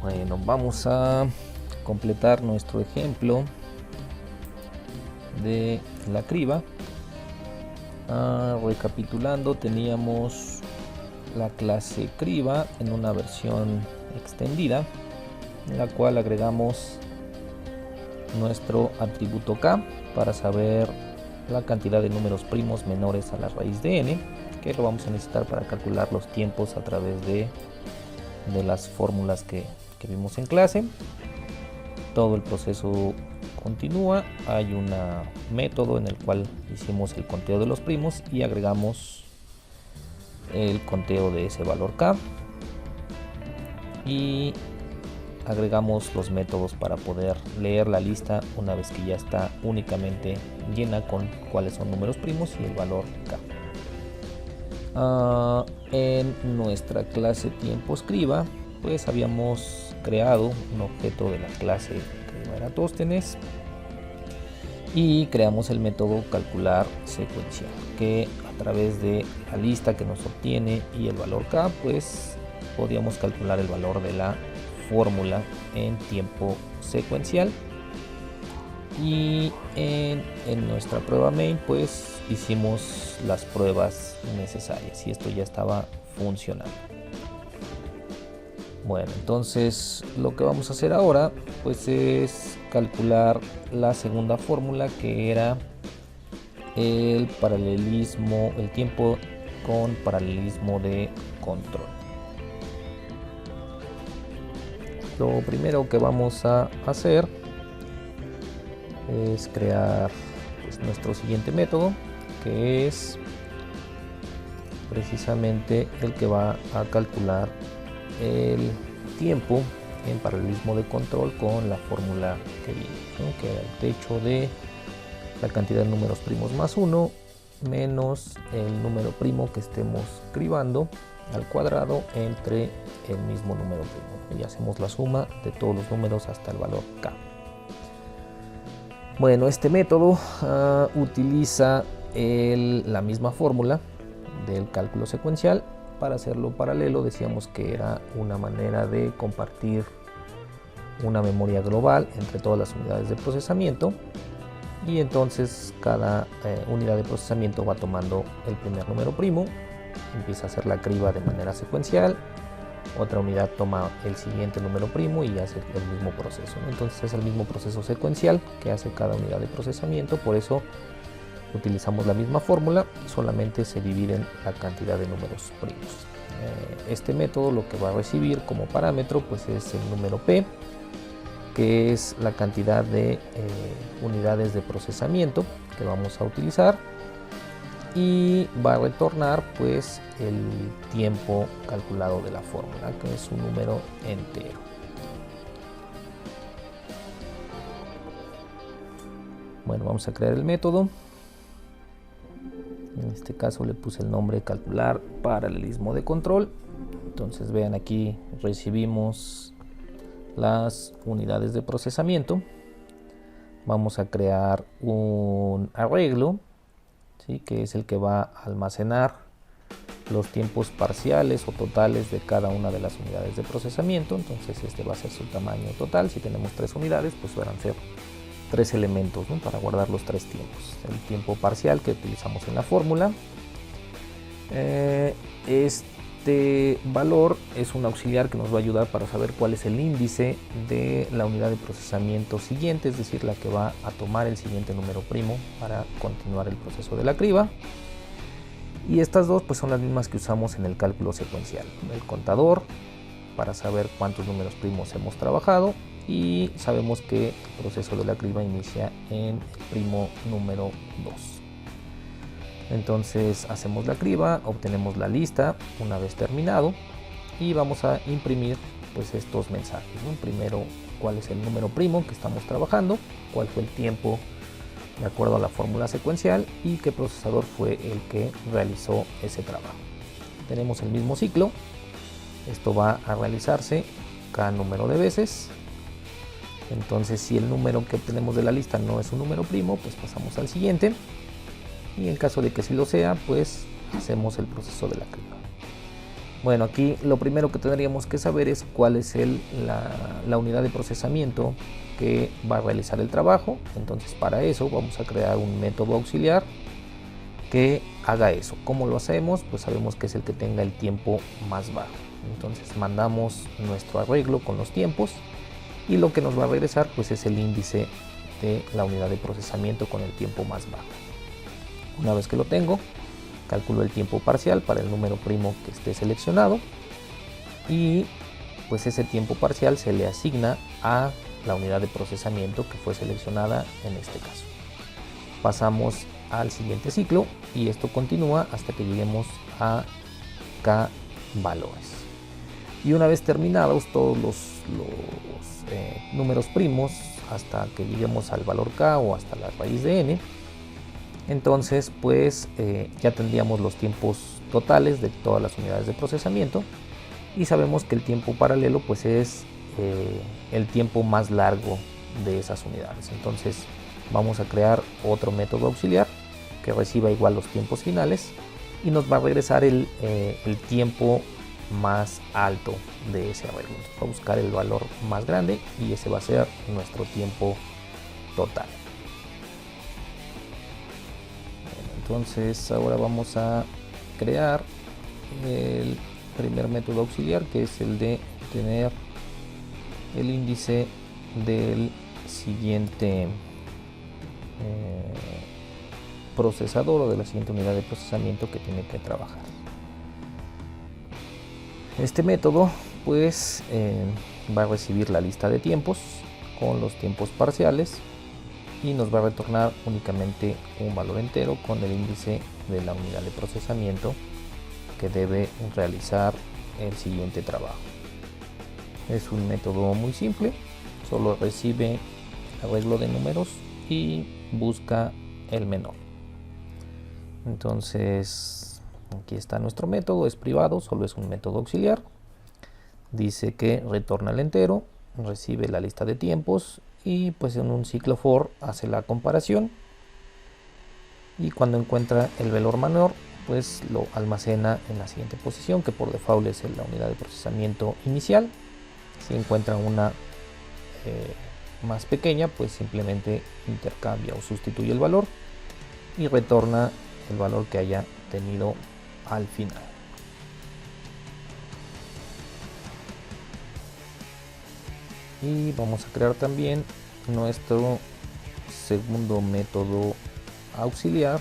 Bueno, vamos a completar nuestro ejemplo de la criba. Recapitulando, teníamos la clase criba en una versión extendida, en la cual agregamos nuestro atributo k para saber la cantidad de números primos menores a la raíz de n, que lo vamos a necesitar para calcular los tiempos a través de las fórmulas que vimos en clase. Todo el proceso continúa. Hay un método en el cual hicimos el conteo de los primos y agregamos el conteo de ese valor k, y agregamos los métodos para poder leer la lista una vez que ya está únicamente llena con cuáles son números primos y el valor k. En nuestra clase tiempo escriba, pues habíamos creado un objeto de la clase criba Eratóstenes y creamos el método calcular secuencial, que a través de la lista que nos obtiene y el valor k, pues podíamos calcular el valor de la fórmula en tiempo secuencial. Y en nuestra prueba main pues hicimos las pruebas necesarias y esto ya estaba funcionando. Bueno, entonces lo que vamos a hacer ahora pues es calcular la segunda fórmula, que era el paralelismo, el tiempo con paralelismo de control. Lo primero que vamos a hacer es crear pues nuestro siguiente método, que es precisamente el que va a calcular el tiempo en paralelismo de control con la fórmula que viene, ¿no? Que era el techo de la cantidad de números primos más 1 menos el número primo que estemos cribando al cuadrado entre el mismo número primo, y hacemos la suma de todos los números hasta el valor k. Bueno, este método utiliza la misma fórmula del cálculo secuencial. Para hacerlo paralelo, decíamos que era una manera de compartir una memoria global entre todas las unidades de procesamiento, y entonces cada unidad de procesamiento va tomando el primer número primo, empieza a hacer la criba de manera secuencial, otra unidad toma el siguiente número primo y hace el mismo proceso. Entonces es el mismo proceso secuencial que hace cada unidad de procesamiento, por eso utilizamos la misma fórmula, solamente se dividen la cantidad de números primos. Este método lo que va a recibir como parámetro pues es el número p, que es la cantidad de unidades de procesamiento que vamos a utilizar, y va a retornar pues el tiempo calculado de la fórmula, que es un número entero. Bueno, vamos a crear el método. En este caso le puse el nombre calcular paralelismo de control. Entonces vean, aquí recibimos las unidades de procesamiento. Vamos a crear un arreglo, ¿sí?, que es el que va a almacenar los tiempos parciales o totales de cada una de las unidades de procesamiento. Entonces este va a ser su tamaño total. Si tenemos 3 unidades, pues van a ser 3 elementos, ¿no?, para guardar los 3 tiempos. El tiempo parcial que utilizamos en la fórmula. Este valor es un auxiliar que nos va a ayudar para saber cuál es el índice de la unidad de procesamiento siguiente, es decir, la que va a tomar el siguiente número primo para continuar el proceso de la criba. Y estas dos pues son las mismas que usamos en el cálculo secuencial: el contador para saber cuántos números primos hemos trabajado, y sabemos que el proceso de la criba inicia en el primo número 2. Entonces hacemos la criba, obtenemos la lista una vez terminado y vamos a imprimir pues estos mensajes, ¿no? Primero, cuál es el número primo que estamos trabajando, cuál fue el tiempo de acuerdo a la fórmula secuencial y qué procesador fue el que realizó ese trabajo. Tenemos el mismo ciclo, esto va a realizarse cada número de veces. Entonces si el número que obtenemos de la lista no es un número primo, pues pasamos al siguiente, y en caso de que sí lo sea, pues hacemos el proceso de la criba. Bueno, aquí lo primero que tendríamos que saber es cuál es la unidad de procesamiento que va a realizar el trabajo. Entonces, para eso vamos a crear un método auxiliar que haga eso. ¿Cómo lo hacemos? Pues sabemos que es el que tenga el tiempo más bajo. Entonces mandamos nuestro arreglo con los tiempos y lo que nos va a regresar pues es el índice de la unidad de procesamiento con el tiempo más bajo. Una vez que lo tengo, calculo el tiempo parcial para el número primo que esté seleccionado y pues ese tiempo parcial se le asigna a la unidad de procesamiento que fue seleccionada en este caso. Pasamos al siguiente ciclo y esto continúa hasta que lleguemos a K valores. Y una vez terminados todos los números primos hasta que lleguemos al valor K o hasta la raíz de n, entonces pues ya tendríamos los tiempos totales de todas las unidades de procesamiento y sabemos que el tiempo paralelo pues es el tiempo más largo de esas unidades. Entonces vamos a crear otro método auxiliar que reciba igual los tiempos finales y nos va a regresar el tiempo más alto de ese arreglo. Entonces, va a buscar el valor más grande y ese va a ser nuestro tiempo total. Entonces ahora vamos a crear el primer método auxiliar, que es el de tener el índice del siguiente procesador o de la siguiente unidad de procesamiento que tiene que trabajar. Este método pues va a recibir la lista de tiempos con los tiempos parciales y nos va a retornar únicamente un valor entero con el índice de la unidad de procesamiento que debe realizar el siguiente trabajo. Es un método muy simple, solo recibe arreglo de números y busca el menor. Entonces aquí está nuestro método, es privado, solo es un método auxiliar. Dice que retorna el entero, recibe la lista de tiempos y pues en un ciclo for hace la comparación y cuando encuentra el valor menor pues lo almacena en la siguiente posición, que por default es la unidad de procesamiento inicial. Si encuentra una más pequeña pues simplemente intercambia o sustituye el valor y retorna el valor que haya tenido al final. Y vamos a crear también nuestro segundo método auxiliar,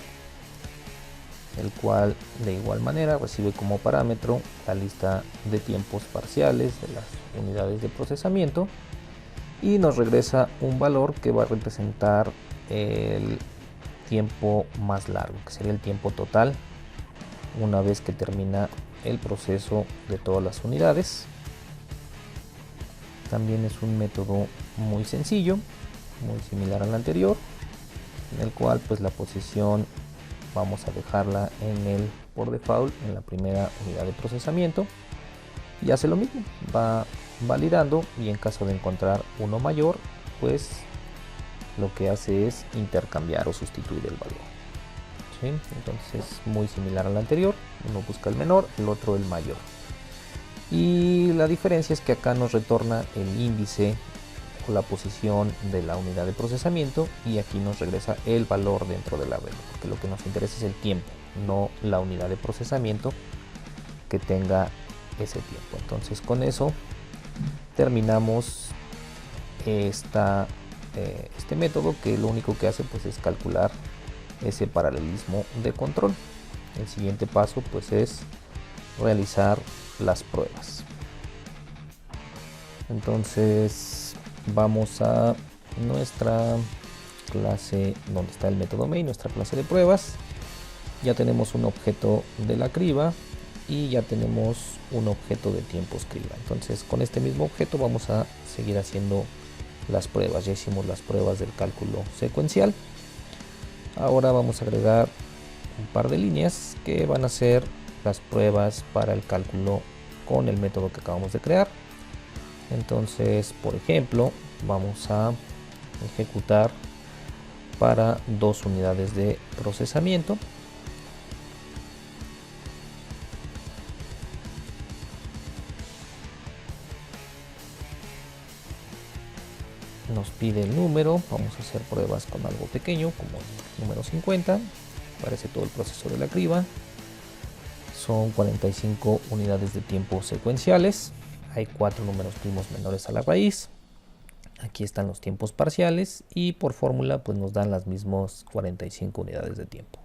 el cual de igual manera recibe como parámetro la lista de tiempos parciales de las unidades de procesamiento y nos regresa un valor que va a representar el tiempo más largo, que sería el tiempo total una vez que termina el proceso de todas las unidades. También es un método muy sencillo, muy similar al anterior, en el cual pues la posición vamos a dejarla por default en la primera unidad de procesamiento y hace lo mismo, va validando y en caso de encontrar uno mayor pues lo que hace es intercambiar o sustituir el valor. ¿Sí? Entonces es muy similar al anterior, uno busca el menor, el otro el mayor. Y la diferencia es que acá nos retorna el índice o la posición de la unidad de procesamiento y aquí nos regresa el valor dentro del arreglo, porque lo que nos interesa es el tiempo, no la unidad de procesamiento que tenga ese tiempo. Entonces con eso terminamos este método, que lo único que hace pues es calcular ese paralelismo de control. El siguiente paso pues es realizar las pruebas. Entonces vamos a nuestra clase donde está el método main, nuestra clase de pruebas. Ya tenemos un objeto de la criba y ya tenemos un objeto de tiempos criba. Entonces con este mismo objeto vamos a seguir haciendo las pruebas. Ya hicimos las pruebas del cálculo secuencial. Ahora vamos a agregar un par de líneas que van a ser las pruebas para el cálculo con el método que acabamos de crear. Entonces, por ejemplo, vamos a ejecutar para 2 unidades de procesamiento. nos pide el número, vamos a hacer pruebas con algo pequeño como el número 50, aparece todo el proceso de la criba, son 45 unidades de tiempo secuenciales, hay 4 números primos menores a la raíz, aquí están los tiempos parciales y por fórmula pues nos dan las mismas 45 unidades de tiempo.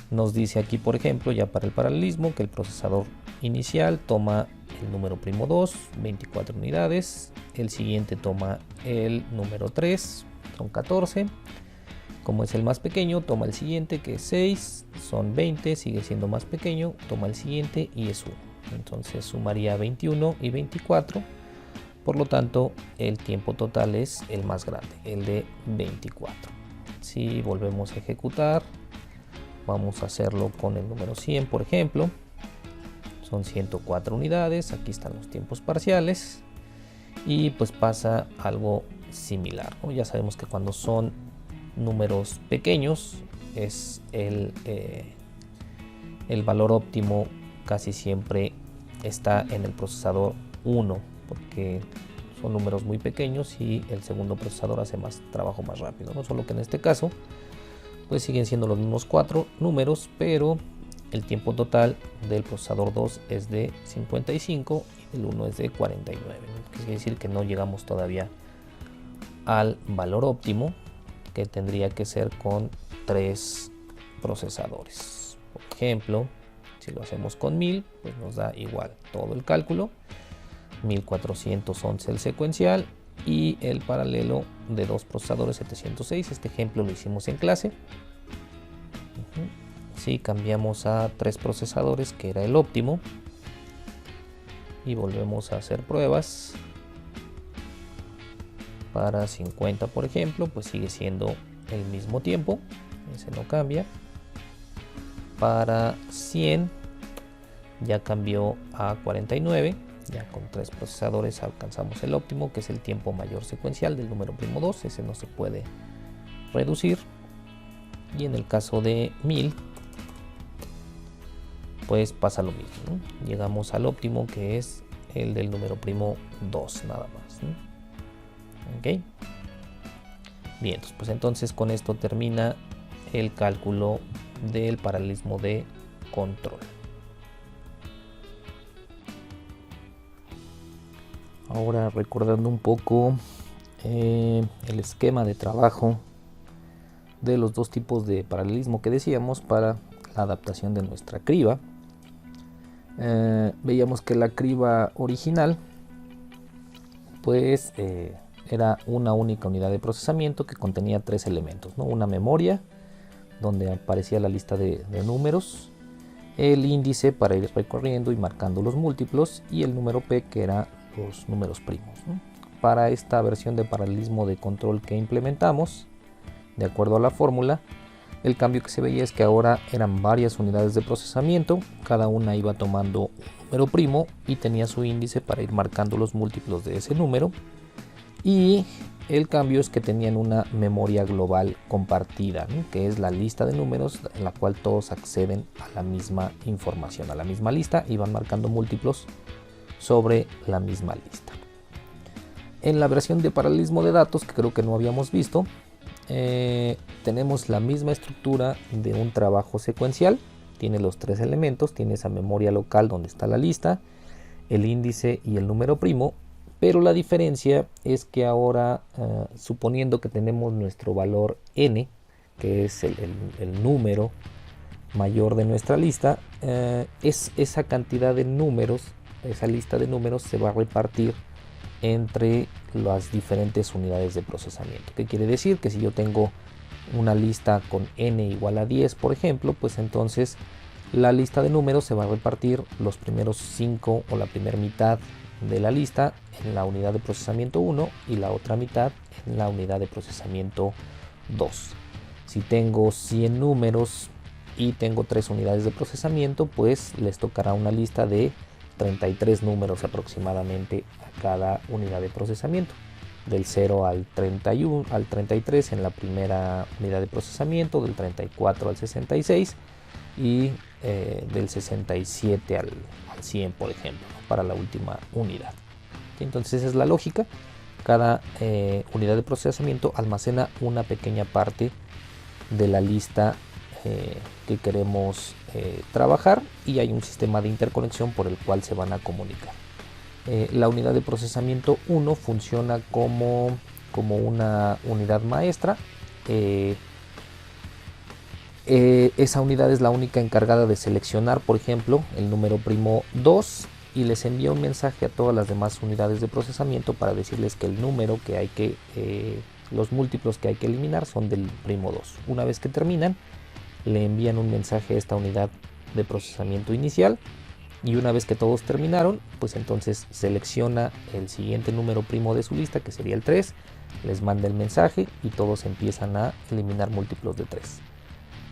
Nos dice aquí, por ejemplo, ya para el paralelismo, que el procesador inicial toma el número primo 2, 24 unidades, el siguiente toma el número 3, son 14, como es el más pequeño, toma el siguiente que es 6, son 20, sigue siendo más pequeño, toma el siguiente y es 1, entonces sumaría 21 y 24, por lo tanto el tiempo total es el más grande, el de 24. Si volvemos a ejecutar, vamos a hacerlo con el número 100, por ejemplo, son 104 unidades, aquí están los tiempos parciales y pues pasa algo similar, ¿no? Ya sabemos que cuando son números pequeños es el valor óptimo casi siempre está en el procesador 1, porque son números muy pequeños y el segundo procesador hace más trabajo más rápido, ¿no? Solo que en este caso pues siguen siendo los mismos 4 números, pero el tiempo total del procesador 2 es de 55 y el 1 es de 49, ¿no? Quiere decir que no llegamos todavía al valor óptimo, que tendría que ser con 3 procesadores. Por ejemplo, si lo hacemos con 1000, pues nos da igual todo el cálculo, 1411 el secuencial y el paralelo de 2 procesadores 706. Este ejemplo lo hicimos en clase. Si cambiamos a 3 procesadores, que era el óptimo, y volvemos a hacer pruebas para 50, por ejemplo, pues sigue siendo el mismo tiempo, ese no cambia. Para 100 ya cambió a 49, ya con 3 procesadores alcanzamos el óptimo, que es el tiempo mayor secuencial del número primo 2, ese no se puede reducir. Y en el caso de 1000 pues pasa lo mismo, ¿no? Llegamos al óptimo, que es el del número primo 2 nada más, ¿no? Ok, bien, pues entonces con esto termina el cálculo del paralelismo de control. Ahora, recordando un poco el esquema de trabajo de los dos tipos de paralelismo que decíamos para la adaptación de nuestra criba, veíamos que la criba original pues era una única unidad de procesamiento que contenía 3 elementos, ¿no? Una memoria donde aparecía la lista de números, el índice para ir recorriendo y marcando los múltiplos y el número P, que era los números primos, ¿no? Para esta versión de paralelismo de control que implementamos, de acuerdo a la fórmula, el cambio que se veía es que ahora eran varias unidades de procesamiento, cada una iba tomando un número primo y tenía su índice para ir marcando los múltiplos de ese número, y el cambio es que tenían una memoria global compartida, ¿no? Que es la lista de números en la cual todos acceden a la misma información, a la misma lista, y van marcando múltiplos sobre la misma lista. En la versión de paralelismo de datos, que creo que no habíamos visto, tenemos la misma estructura de un trabajo secuencial. Tiene los 3 elementos, tiene esa memoria local donde está la lista, el índice y el número primo, pero la diferencia es que ahora, suponiendo que tenemos nuestro valor n, que es el número mayor de nuestra lista, esa cantidad de números, esa lista de números se va a repartir entre las diferentes unidades de procesamiento. ¿Qué quiere decir? Que si yo tengo una lista con n igual a 10, por ejemplo, pues entonces la lista de números se va a repartir los primeros 5 o la primera mitad de la lista en la unidad de procesamiento 1 y la otra mitad en la unidad de procesamiento 2. Si tengo 100 números y tengo 3 unidades de procesamiento, pues les tocará una lista de 33 números aproximadamente a cada unidad de procesamiento, del 0 al 31, al 33 en la primera unidad de procesamiento, del 34 al 66 y del 67 al 100, por ejemplo, para la última unidad. Entonces esa es la lógica. cada unidad de procesamiento almacena una pequeña parte de la lista que queremos trabajar, y hay un sistema de interconexión por el cual se van a comunicar. La unidad de procesamiento 1 funciona como una unidad maestra. Esa unidad es la única encargada de seleccionar, por ejemplo, el número primo 2, y les envía un mensaje a todas las demás unidades de procesamiento para decirles que el número que hay que, los múltiplos que hay que eliminar son del primo 2. Una vez que terminan, le envían un mensaje a esta unidad de procesamiento inicial, y una vez que todos terminaron, pues entonces selecciona el siguiente número primo de su lista, que sería el 3, les manda el mensaje y todos empiezan a eliminar múltiplos de 3.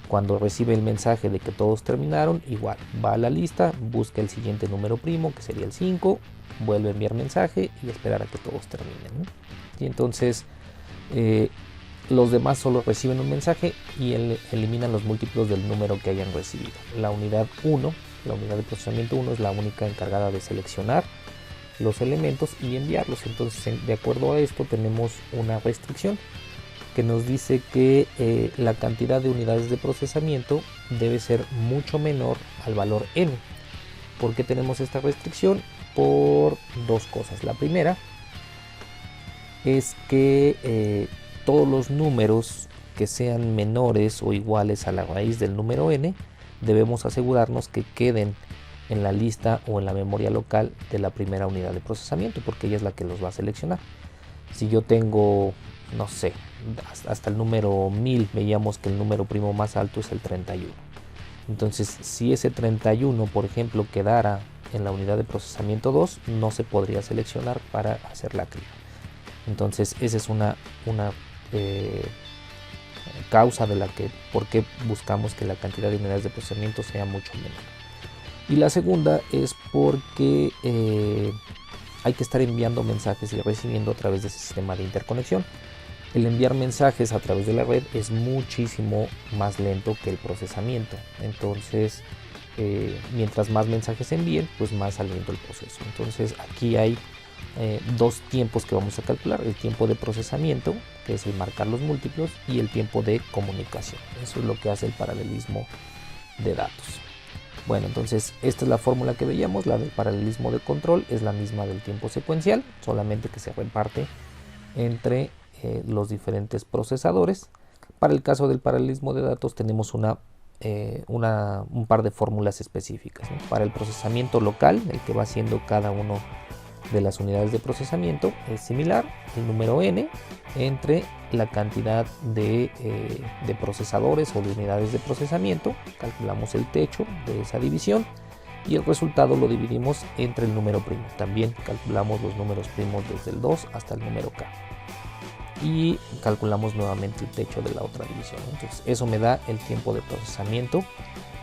Cuando recibe el mensaje de que todos terminaron, igual va a la lista, busca el siguiente número primo, que sería el 5, vuelve a enviar mensaje y esperar a que todos terminen, ¿no? Y entonces los demás solo reciben un mensaje y eliminan los múltiplos del número que hayan recibido. La unidad 1, la unidad de procesamiento 1, es la única encargada de seleccionar los elementos y enviarlos. Entonces, de acuerdo a esto, tenemos una restricción que nos dice que la cantidad de unidades de procesamiento debe ser mucho menor al valor n. ¿Por qué tenemos esta restricción? Por dos cosas. La primera es que todos los números que sean menores o iguales a la raíz del número n, debemos asegurarnos que queden en la lista o en la memoria local de la primera unidad de procesamiento, porque ella es la que los va a seleccionar. Si yo tengo, no sé, hasta el número 1000, veíamos que el número primo más alto es el 31. Entonces, si ese 31, por ejemplo, quedara en la unidad de procesamiento 2, no se podría seleccionar para hacer la cría. Entonces, esa es una causa de por qué buscamos que la cantidad de unidades de procesamiento sea mucho menor. Y la segunda es porque hay que estar enviando mensajes y recibiendo a través de ese sistema de interconexión. El enviar mensajes a través de la red es muchísimo más lento que el procesamiento. Entonces, mientras más mensajes se envíen, pues más lento el proceso. Entonces, aquí hay dos tiempos que vamos a calcular: el tiempo de procesamiento, que es el marcar los múltiplos, y el tiempo de comunicación. Eso es lo que hace el paralelismo de datos. Bueno, entonces esta es la fórmula que veíamos. La del paralelismo de control es la misma del tiempo secuencial, solamente que se reparte entre los diferentes procesadores. Para el caso del paralelismo de datos tenemos un par de fórmulas específicas, ¿no? Para el procesamiento local, el que va haciendo cada uno de las unidades de procesamiento, es similar: el número n entre la cantidad de procesadores o de unidades de procesamiento, calculamos el techo de esa división, y el resultado lo dividimos entre el número primo. También calculamos los números primos desde el 2 hasta el número k, y calculamos nuevamente el techo de la otra división. Entonces eso me da el tiempo de procesamiento,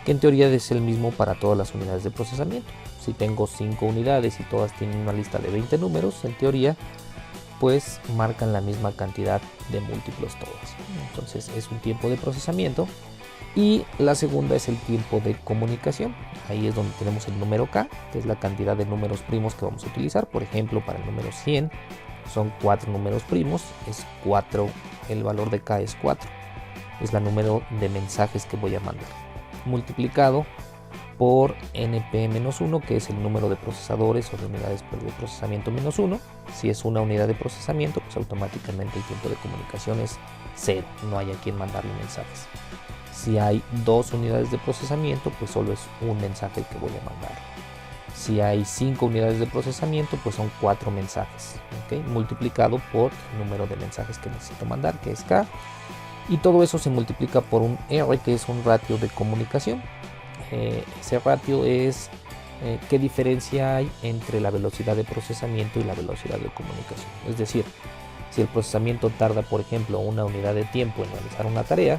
que en teoría es el mismo para todas las unidades de procesamiento. Si tengo 5 unidades y todas tienen una lista de 20 números, en teoría pues marcan la misma cantidad de múltiplos todas. Entonces es un tiempo de procesamiento. Y la segunda es el tiempo de comunicación. Ahí es donde tenemos el número k, que es la cantidad de números primos que vamos a utilizar. Por ejemplo, para el número 100 son 4 números primos, es 4, el valor de k es 4, es la número de mensajes que voy a mandar, multiplicado por np-1, que es el número de procesadores o de unidades de procesamiento menos 1. Si es una unidad de procesamiento, pues automáticamente el tiempo de comunicación es 0, no hay a quien mandarle mensajes. Si hay 2 unidades de procesamiento, pues solo es un mensaje el que voy a mandar. Si hay 5 unidades de procesamiento, pues son 4 mensajes, ¿okay? Multiplicado por el número de mensajes que necesito mandar, que es k, y todo eso se multiplica por un r, que es un ratio de comunicación. Ese ratio es qué diferencia hay entre la velocidad de procesamiento y la velocidad de comunicación. Es decir, si el procesamiento tarda, por ejemplo, una unidad de tiempo en realizar una tarea,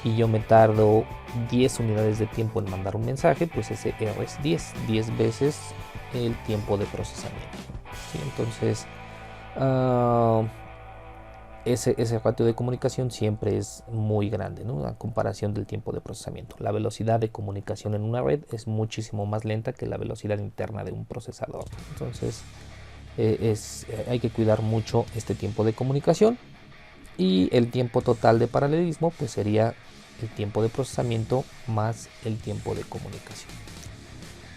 y yo me tardo 10 unidades de tiempo en mandar un mensaje, pues ese R es 10 veces el tiempo de procesamiento, ¿sí? Entonces ese ratio de comunicación siempre es muy grande, ¿no? A comparación del tiempo de procesamiento. La velocidad de comunicación en una red es muchísimo más lenta que la velocidad interna de un procesador. Entonces hay que cuidar mucho este tiempo de comunicación. Y el tiempo total de paralelismo pues sería el tiempo de procesamiento más el tiempo de comunicación.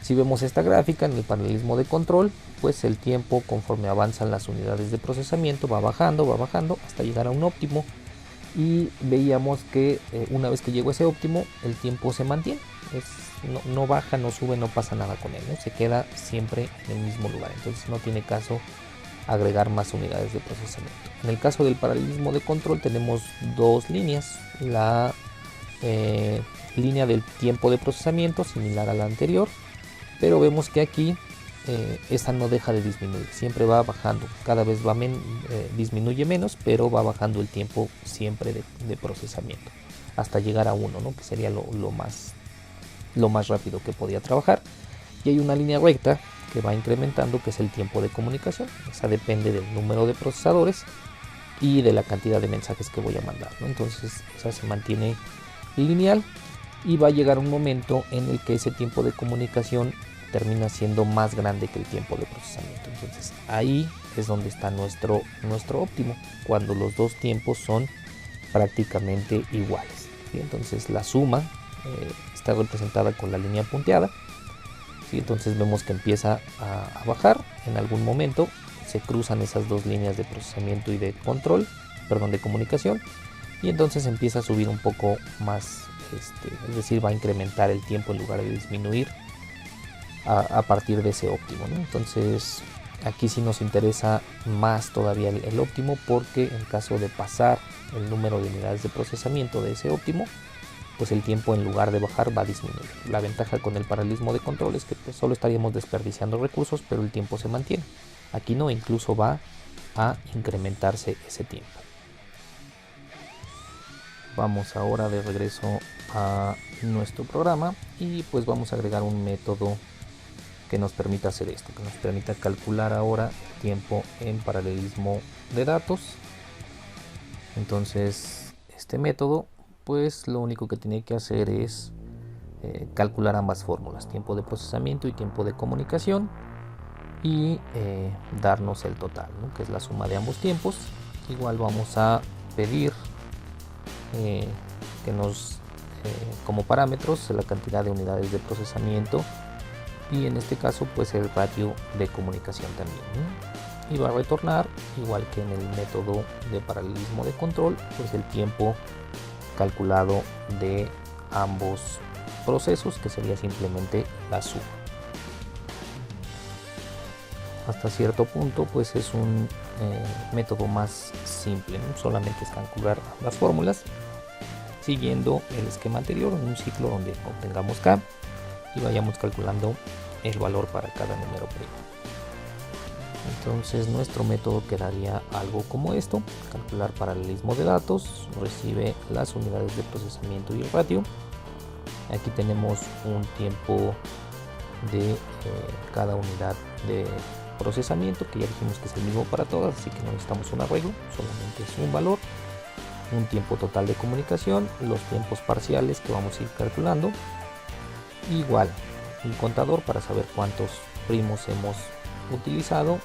Si vemos esta gráfica en el paralelismo de control, pues el tiempo conforme avanzan las unidades de procesamiento va bajando hasta llegar a un óptimo, y veíamos que una vez que llegó a ese óptimo el tiempo se mantiene, no baja, no sube, no pasa nada con él, ¿no? Se queda siempre en el mismo lugar, entonces no tiene caso agregar más unidades de procesamiento. En el caso del paralelismo de control tenemos dos líneas, la línea del tiempo de procesamiento similar a la anterior, pero vemos que aquí esta no deja de disminuir, siempre va bajando, cada vez disminuye menos, pero va bajando el tiempo siempre de procesamiento hasta llegar a 1, ¿no? Que sería lo más rápido que podía trabajar. Y hay una línea recta que va incrementando, que es el tiempo de comunicación. Esa depende del número de procesadores y de la cantidad de mensajes que voy a mandar, ¿no? Entonces esa se mantiene lineal, y va a llegar un momento en el que ese tiempo de comunicación termina siendo más grande que el tiempo de procesamiento. Entonces ahí es donde está nuestro óptimo, cuando los dos tiempos son prácticamente iguales, ¿sí? Entonces la suma está representada con la línea punteada, ¿sí? Entonces vemos que empieza a bajar en algún momento, se cruzan esas dos líneas de procesamiento y de control, perdón, de comunicación, y entonces empieza a subir un poco más, es decir, va a incrementar el tiempo en lugar de disminuir a partir de ese óptimo, ¿no? Entonces aquí sí nos interesa más todavía el óptimo, porque en caso de pasar el número de unidades de procesamiento de ese óptimo, pues el tiempo en lugar de bajar va a disminuir. La ventaja con el paralelismo de control es que pues solo estaríamos desperdiciando recursos, pero el tiempo se mantiene. Aquí no, incluso va a incrementarse ese tiempo. Vamos ahora de regreso a nuestro programa y pues vamos a agregar un método que nos permita hacer esto, que nos permita calcular ahora el tiempo en paralelismo de datos. Entonces este método pues lo único que tiene que hacer es calcular ambas fórmulas, tiempo de procesamiento y tiempo de comunicación, y darnos el total, ¿no? Que es la suma de ambos tiempos. Igual vamos a pedir que nos como parámetros la cantidad de unidades de procesamiento, y en este caso pues el ratio de comunicación también, ¿no? Y va a retornar, igual que en el método de paralelismo de control, pues el tiempo calculado de ambos procesos, que sería simplemente la suma. Hasta cierto punto pues es un método más simple, ¿no? Solamente es calcular las fórmulas siguiendo el esquema anterior en un ciclo donde obtengamos K y vayamos calculando el valor para cada número primo. Entonces nuestro método quedaría algo como esto: calcular paralelismo de datos, recibe las unidades de procesamiento y el ratio. Aquí tenemos un tiempo de cada unidad de procesamiento, que ya dijimos que es el mismo para todas, así que no necesitamos un arreglo, solamente es un valor, un tiempo total de comunicación, los tiempos parciales que vamos a ir calculando, igual un contador para saber cuántos primos hemos utilizado.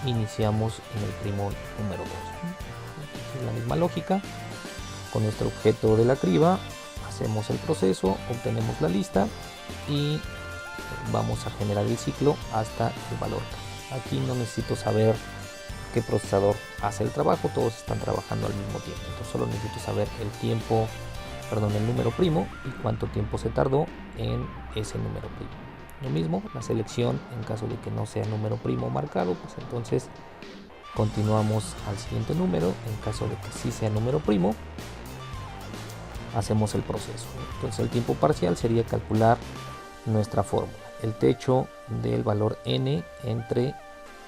Iniciamos en el primo número 2. Es la misma lógica, con nuestro objeto de la criba hacemos el proceso, obtenemos la lista y vamos a generar el ciclo hasta el valor. Aquí no necesito saber qué procesador hace el trabajo, todos están trabajando al mismo tiempo, entonces solo necesito saber el número primo y cuánto tiempo se tardó en ese número primo. Lo mismo, la selección en caso de que no sea número primo marcado, pues entonces continuamos al siguiente número. En caso de que sí sea número primo, hacemos el proceso. Entonces el tiempo parcial sería calcular nuestra fórmula, el techo del valor n entre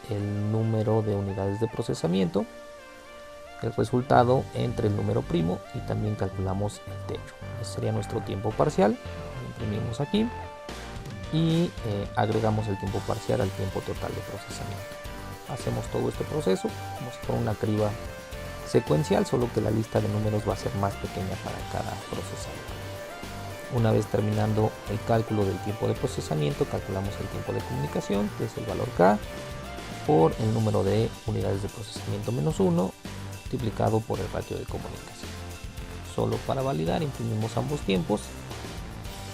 el número de unidades de procesamiento, el resultado entre el número primo, y también calculamos el techo. Ese sería nuestro tiempo parcial. Lo imprimimos aquí y agregamos el tiempo parcial al tiempo total de procesamiento. Hacemos todo este proceso como si fuera una criba secuencial, solo que la lista de números va a ser más pequeña para cada procesador. Una vez terminando el cálculo del tiempo de procesamiento, calculamos el tiempo de comunicación, que es el valor K, por el número de unidades de procesamiento menos 1 multiplicado por el ratio de comunicación. Solo para validar imprimimos ambos tiempos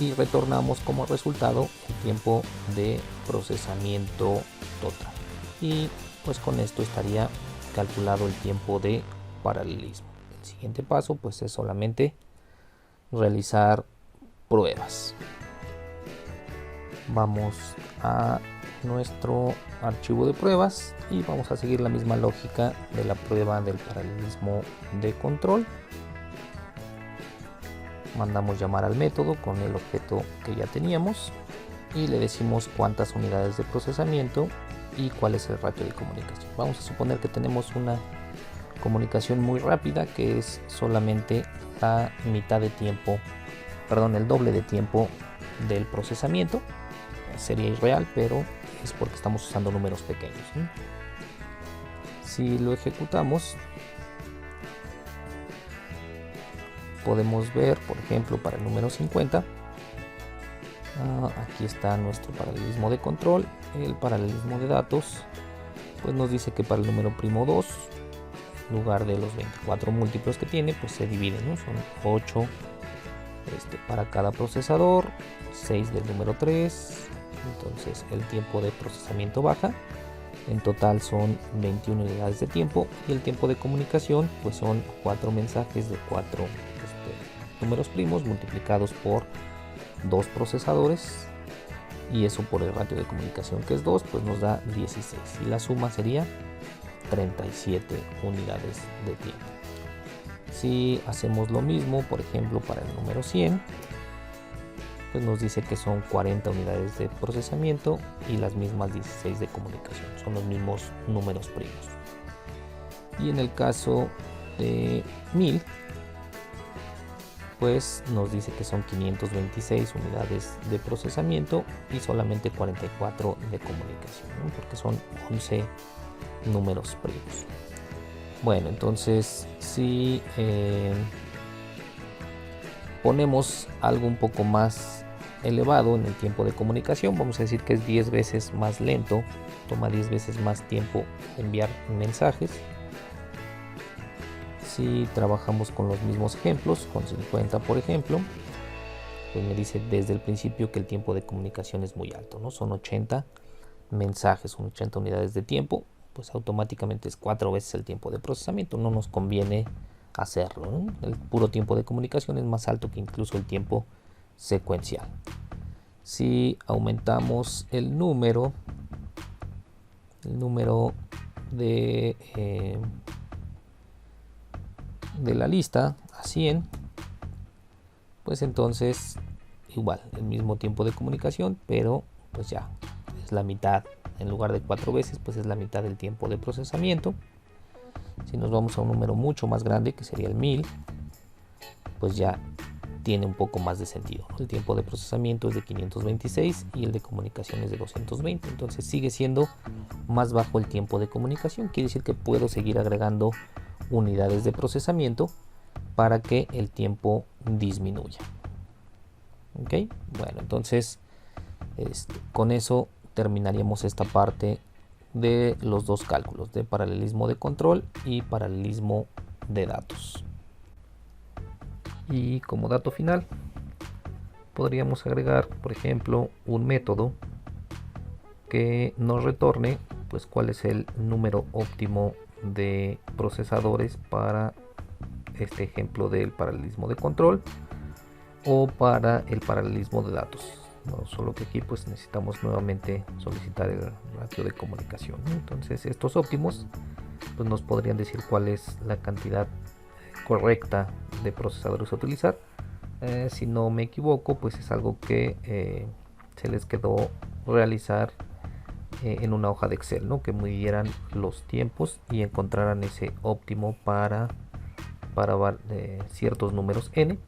y retornamos como resultado el tiempo de procesamiento total. Y pues con esto estaría calculado el tiempo de paralelismo. El siguiente paso pues es solamente realizar pruebas. Vamos a nuestro archivo de pruebas y vamos a seguir la misma lógica de la prueba del paralelismo de control. Mandamos llamar al método con el objeto que ya teníamos y le decimos cuántas unidades de procesamiento y cuál es el ratio de comunicación. Vamos a suponer que tenemos una comunicación muy rápida, que es solamente la mitad de tiempo, perdón, el doble de tiempo del procesamiento. Sería irreal, pero es porque estamos usando números pequeños, ¿sí? Si lo ejecutamos, podemos ver, por ejemplo, para el número 50, aquí está nuestro paralelismo de control. El paralelismo de datos pues nos dice que para el número primo 2, en lugar de los 24 múltiplos que tiene, pues se divide, ¿no? Son 8 para cada procesador, 6 del número 3, entonces el tiempo de procesamiento baja. En total son 21 unidades de tiempo y el tiempo de comunicación pues son 4 mensajes de 4 números primos multiplicados por 2 procesadores, y eso por el ratio de comunicación que es 2, pues nos da 16 y la suma sería 37 unidades de tiempo. Si hacemos lo mismo, por ejemplo, para el número 100, pues nos dice que son 40 unidades de procesamiento y las mismas 16 de comunicación, son los mismos números primos. Y en el caso de 1000, pues nos dice que son 526 unidades de procesamiento y solamente 44 de comunicación, ¿no? Porque son 11 números primos. Bueno, entonces si ponemos algo un poco más elevado en el tiempo de comunicación, vamos a decir que es 10 veces más lento, toma 10 veces más tiempo enviar mensajes. Si trabajamos con los mismos ejemplos, con 50 por ejemplo, pues me dice desde el principio que el tiempo de comunicación es muy alto, ¿no? Son 80 mensajes, son 80 unidades de tiempo, pues automáticamente es 4 veces el tiempo de procesamiento, no nos conviene hacerlo, ¿no? El puro tiempo de comunicación es más alto que incluso el tiempo secuencial. Si aumentamos el número de la lista a 100, pues entonces igual el mismo tiempo de comunicación, pero pues ya es la mitad. En lugar de 4 veces, pues es la mitad del tiempo de procesamiento. Si nos vamos a un número mucho más grande, que sería el 1000, pues ya tiene un poco más de sentido. El tiempo de procesamiento es de 526 y el de comunicación es de 220, entonces sigue siendo más bajo el tiempo de comunicación. Quiere decir que puedo seguir agregando unidades de procesamiento para que el tiempo disminuya. Ok, bueno, entonces con eso terminaríamos esta parte de los dos cálculos, de paralelismo de control y paralelismo de datos. Y como dato final, podríamos agregar, por ejemplo, un método que nos retorne pues cuál es el número óptimo de procesadores para este ejemplo del paralelismo de control o para el paralelismo de datos. No, solo que aquí pues necesitamos nuevamente solicitar el ratio de comunicación, ¿no? Entonces estos óptimos pues nos podrían decir cuál es la cantidad correcta de procesadores a utilizar. Si no me equivoco, pues es algo que se les quedó realizar en una hoja de Excel, ¿no? Que midieran los tiempos y encontraran ese óptimo para ciertos números n.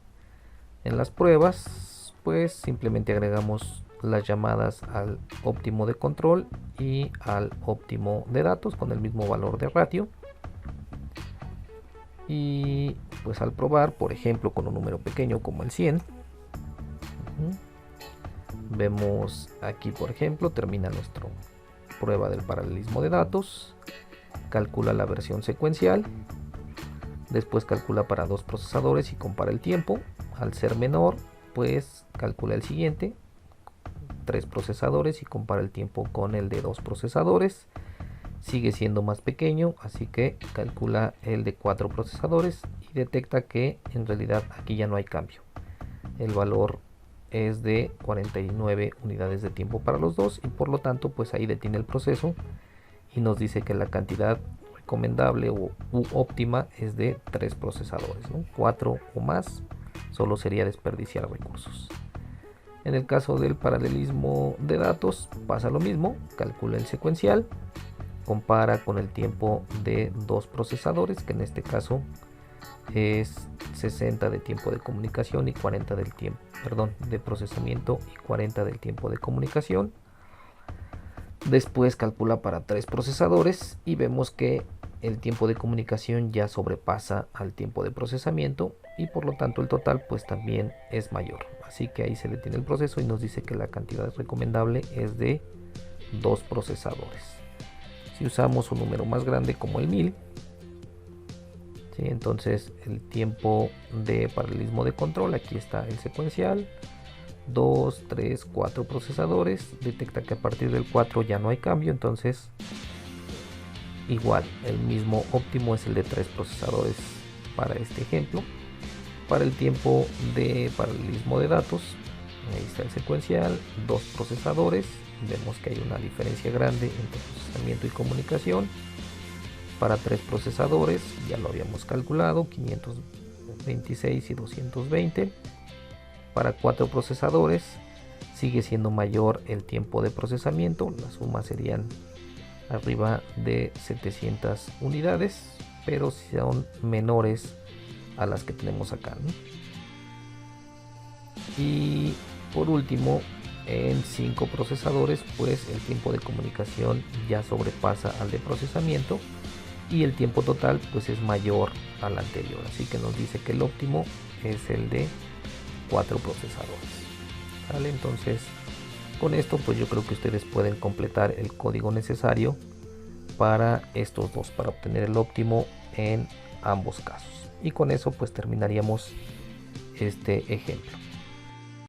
En las pruebas, pues simplemente agregamos las llamadas al óptimo de control y al óptimo de datos con el mismo valor de ratio. Y pues al probar, por ejemplo, con un número pequeño como el 100, vemos aquí, por ejemplo, termina prueba del paralelismo de datos, calcula la versión secuencial, después calcula para 2 procesadores y compara el tiempo. Al ser menor, pues calcula el siguiente, 3 procesadores y compara el tiempo con el de 2 procesadores. Sigue siendo más pequeño, así que calcula el de 4 procesadores y detecta que en realidad aquí ya no hay cambio. El valor es de 49 unidades de tiempo para los dos y por lo tanto pues ahí detiene el proceso y nos dice que la cantidad recomendable u óptima es de 3 procesadores, ¿no? 4 o más solo sería desperdiciar recursos. En el caso del paralelismo de datos pasa lo mismo, calcula el secuencial, compara con el tiempo de 2 procesadores, que en este caso es 60 de tiempo de comunicación y 40 del tiempo, de procesamiento y 40 del tiempo de comunicación. Después calcula para 3 procesadores y vemos que el tiempo de comunicación ya sobrepasa al tiempo de procesamiento y por lo tanto el total pues también es mayor. Así que ahí se detiene el proceso y nos dice que la cantidad recomendable es de 2 procesadores. Si usamos un número más grande como el 1000, ¿sí? Entonces el tiempo de paralelismo de control, aquí está el secuencial, 2, 3, 4 procesadores, detecta que a partir del 4 ya no hay cambio, entonces igual el mismo óptimo es el de 3 procesadores para este ejemplo. Para el tiempo de paralelismo de datos, ahí está el secuencial, 2 procesadores, vemos que hay una diferencia grande entre procesamiento y comunicación. Para 3 procesadores ya lo habíamos calculado, 526 y 220. Para 4 procesadores sigue siendo mayor el tiempo de procesamiento, la suma serían arriba de 700 unidades, pero son menores a las que tenemos acá, ¿no? Y por último, en 5 procesadores pues el tiempo de comunicación ya sobrepasa al de procesamiento y el tiempo total pues es mayor al anterior, así que nos dice que el óptimo es el de 4 procesadores, ¿vale? Entonces con esto pues yo creo que ustedes pueden completar el código necesario para estos dos, para obtener el óptimo en ambos casos, y con eso pues terminaríamos este ejemplo.